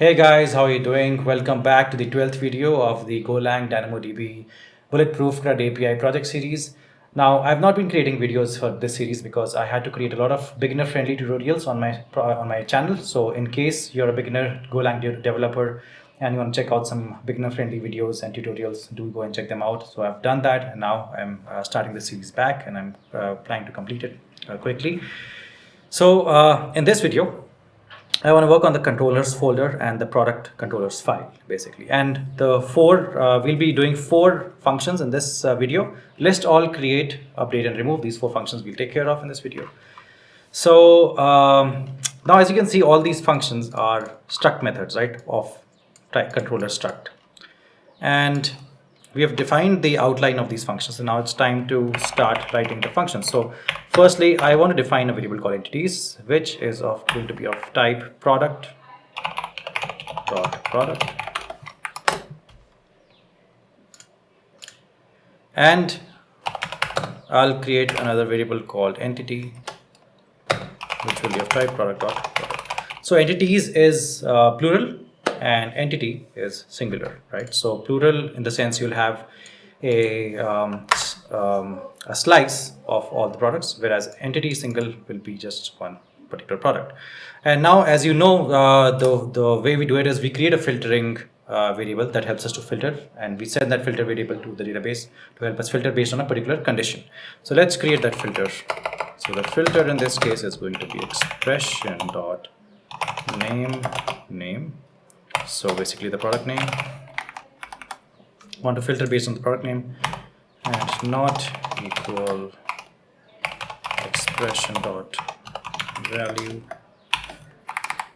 Hey guys, how are you doing? Welcome back to the 12th video of the Golang DynamoDB Bulletproof CRUD API project series. Now, I've not been creating videos for this series because I had to create a lot of beginner-friendly tutorials on my channel. So in case you're a beginner Golang developer and you want to check out some beginner-friendly videos and tutorials, do go and check them out. So I've done that, and now I'm starting the series back, and I'm planning to complete it quickly. So in this video, I want to work on the controllers folder and the product controllers file, basically. And we'll be doing 4 functions in this video. List, all, create, update, and remove. These 4 functions we'll take care of in this video. So now, as you can see, all these functions are struct methods, right, of type controller struct. And we have defined the outline of these functions, and now it's time to start writing the functions. So firstly, I want to define a variable called entities, which is going to be of type product. And I'll create another variable called entity, which will be of type product. So entities is plural, and entity is singular, right? So plural in the sense you'll have a slice of all the products, whereas entity single will be just one particular product. And now, as you know, the way we do it is we create a filtering variable that helps us to filter, and we send that filter variable to the database to help us filter based on a particular condition. So let's create that filter. So the filter in this case is going to be expression dot name. So basically the product name. Want to filter based on the product name, and not equal expression dot value.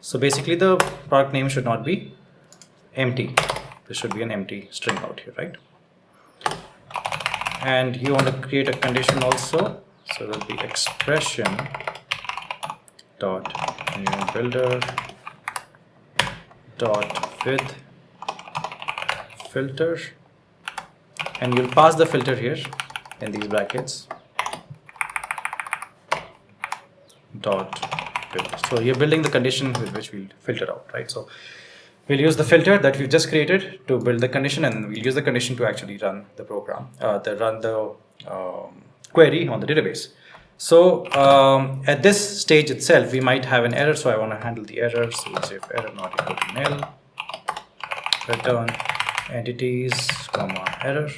So basically the product name should not be empty. This should be an empty string out here, right? And you want to create a condition also. So that'll be expression dot new builder dot with filter, and you'll pass the filter here in these brackets dot filter. So you're building the condition with which we'll filter out, right? So we'll use the filter that we've just created to build the condition, and we'll use the condition to actually run the program, run the query on the database. So at this stage itself, we might have an error. So I want to handle the error. So we'll say if error not equal to nil, return entities, error.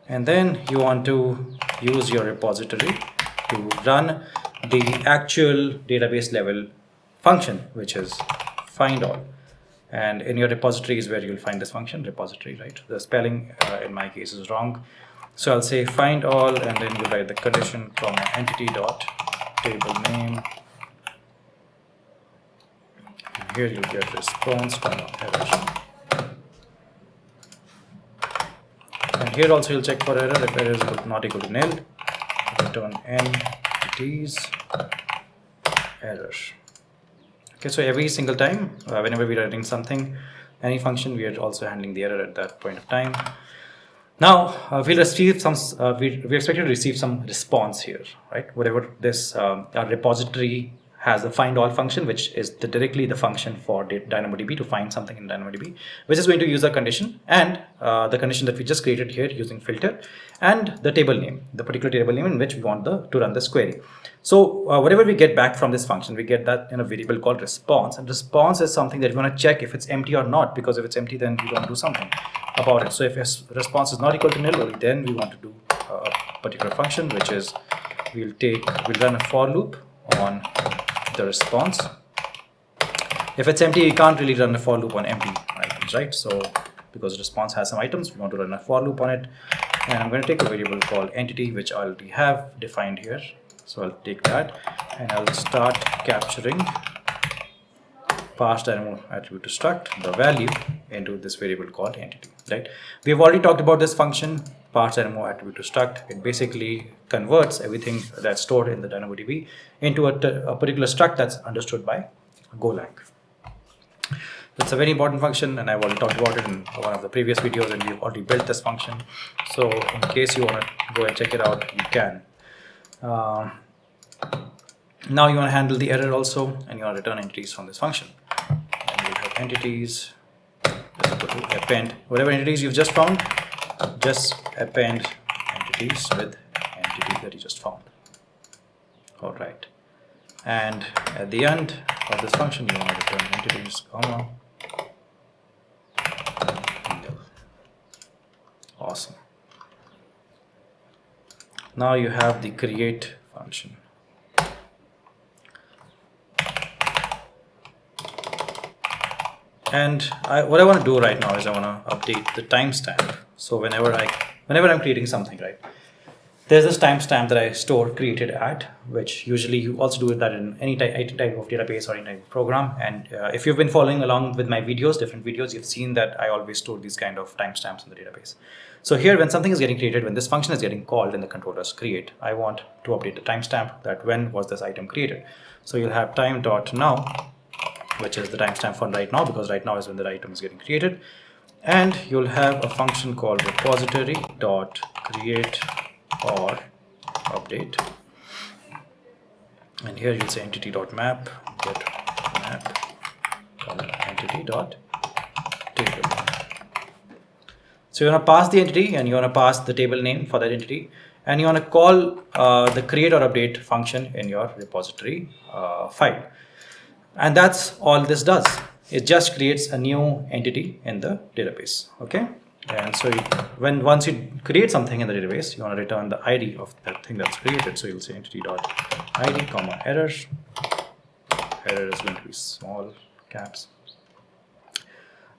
And then you want to use your repository to run the actual database level function, which is find all. And in your repository is where you'll find this function, repository, right? The spelling in my case is wrong. So I'll say find all, and then you write the condition entity dot table name. And here you'll get response error. And here also you'll check for error. If error is not equal to nil, return entities error. Okay, so every single time, whenever we're writing something, any function, we are also handling the error at that point of time. Now we'll receive some. We're expected to receive some response here, right? Whatever this our repository has the find all function, which is directly the function for DynamoDB to find something in DynamoDB, which is going to use a condition, and the condition that we just created here using filter, and the table name, the particular table name in which we want to run this query. So whatever we get back from this function, we get that in a variable called response, and response is something that we want to check if it's empty or not, because if it's empty, then we want to do something about it. So if response is not equal to nil, then we want to do a particular function, which is we'll run a for loop on the response. If it's empty, you can't really run a for loop on empty items, right? So because response has some items, we want to run a for loop on it. And I'm going to take a variable called entity, which I already have defined here. So I'll take that, and I'll start capturing pass dynamo attribute to struct the value into this variable called entity, right? We've already talked about this function, pass dynamo attribute to struct. It basically converts everything that's stored in the DynamoDB into a particular struct that's understood by Golang. It's a very important function, and I've already talked about it in one of the previous videos, and we've already built this function. So in case you want to go and check it out, you can. Now you want to handle the error also, and you want to return entities from this function. And you have entities is equal to append whatever entities you've just found. Just append entities with entity that you just found. All right. And at the end of this function, you want to return entities, comma, nil. Awesome. Now you have the create function. And what I want to do right now is I want to update the timestamp. So whenever I'm creating something, right, there's this timestamp that I store created at, which usually you also do that in any type of database or any type of program. And if you've been following along with my videos, different videos, you've seen that I always store these kind of timestamps in the database. So here, when something is getting created, when this function is getting called in the controllers create, I want to update the timestamp that when was this item created. So you'll have time.now, which is the timestamp for right now, because right now is when the item is getting created. And you'll have a function called repository.create or update. And here you'll say entity.map, get map, entity.table. So you want to pass the entity and you want to pass the table name for that entity. And you want to call the create or update function in your repository file. And that's all this does. It just creates a new entity in the database. Okay. And so once you create something in the database, you want to return the ID of that thing that's created. So you'll say entity.id, comma, error. Error is going to be small caps.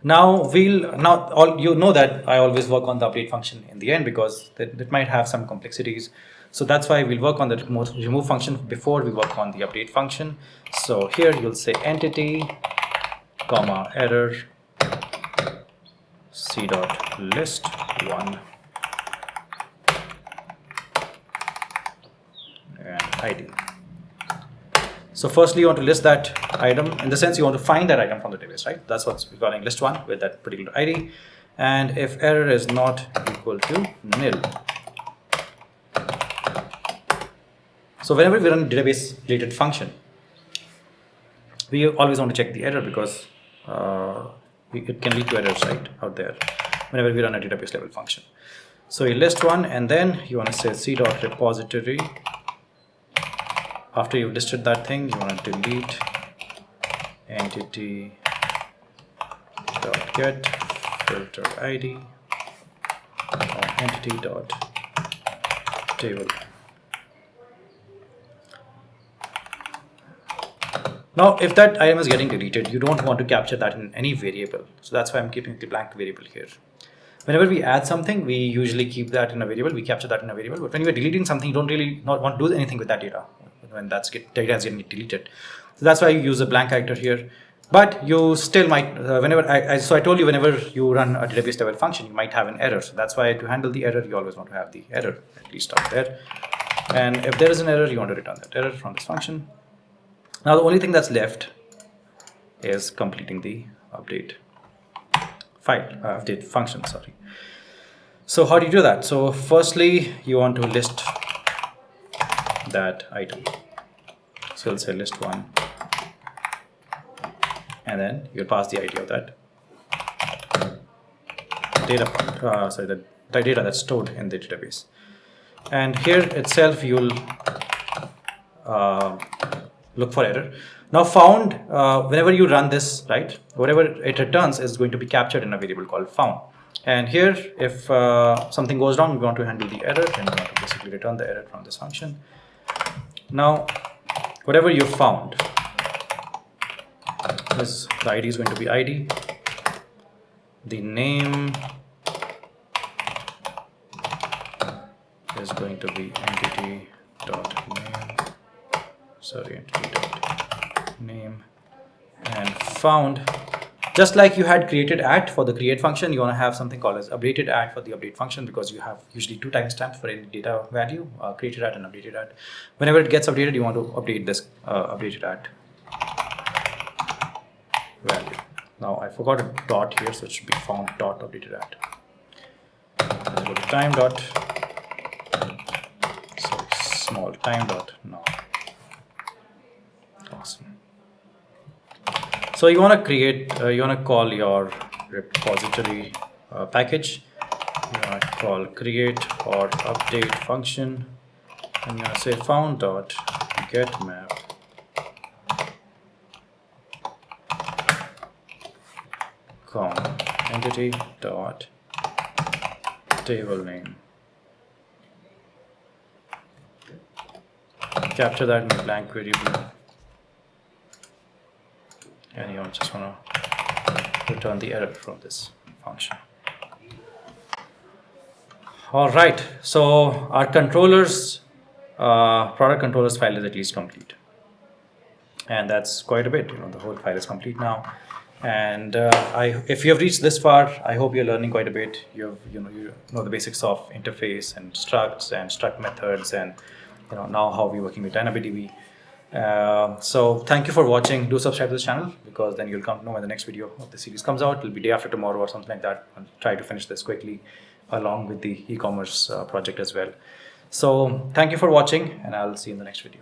Now you know that I always work on the update function in the end, because that might have some complexities. So that's why we'll work on the remove function before we work on the update function. So here you'll say entity, comma, error, c.list1 and ID. So firstly, you want to list that item. In the sense, you want to find that item from the database, right? That's what we're calling list1 with that particular ID. And if error is not equal to nil. So whenever we run a database related function, we always want to check the error, because it can lead to errors right out there whenever we run a database level function. So you list one, and then you want to say c.repository. After you've listed that thing, you want to delete entity.get filter ID or entity.table. Now, if that item is getting deleted, you don't want to capture that in any variable. So that's why I'm keeping the blank variable here. Whenever we add something, we usually keep that in a variable. We capture that in a variable. But when you're deleting something, you don't really want to do anything with that data when that data is getting deleted. So that's why you use a blank character here. But you still might, so I told you, whenever you run a database level function, you might have an error. So that's why to handle the error, you always want to have the error at least up there. And if there is an error, you want to return that error from this function. Now the only thing that's left is completing the update update function, sorry. So how do you do that? So firstly, you want to list that item. So we'll say list1, and then you'll pass the ID of that data part, the data that's stored in the database. And here itself, you'll look for error. Now found, whenever you run this, right, whatever it returns is going to be captured in a variable called found. And here, if something goes wrong, we want to handle the error, and we want to basically return the error from this function. Now, whatever you found, the ID is going to be ID. The name is going to be entity.name, and found. Just like you had created at for the create function, you want to have something called as updated at for the update function, because you have usually two timestamps for any data value, created at and updated at. Whenever it gets updated, you want to update this updated at value. Now I forgot a dot here, so it should be found dot updated at. Let's go to time dot, small time dot now. So you want to create, you want to call your repository package. You want to call create or update function, and you want to say found.getMap com entity dot table name. Capture that in a blank variable, and you just want to return the error from this function. All right, so our controllers, product controllers file is at least complete, and that's quite a bit. The whole file is complete now. And if you have reached this far, I hope you're learning quite a bit. You know the basics of interface and structs and struct methods, and now how we're working with DynamoDB. So thank you for watching. Do subscribe to this channel, because then you'll come to know when the next video of the series comes out. It'll be day after tomorrow or something like that. I'll try to finish this quickly, along with the e-commerce project as well. So thank you for watching, and I'll see you in the next video.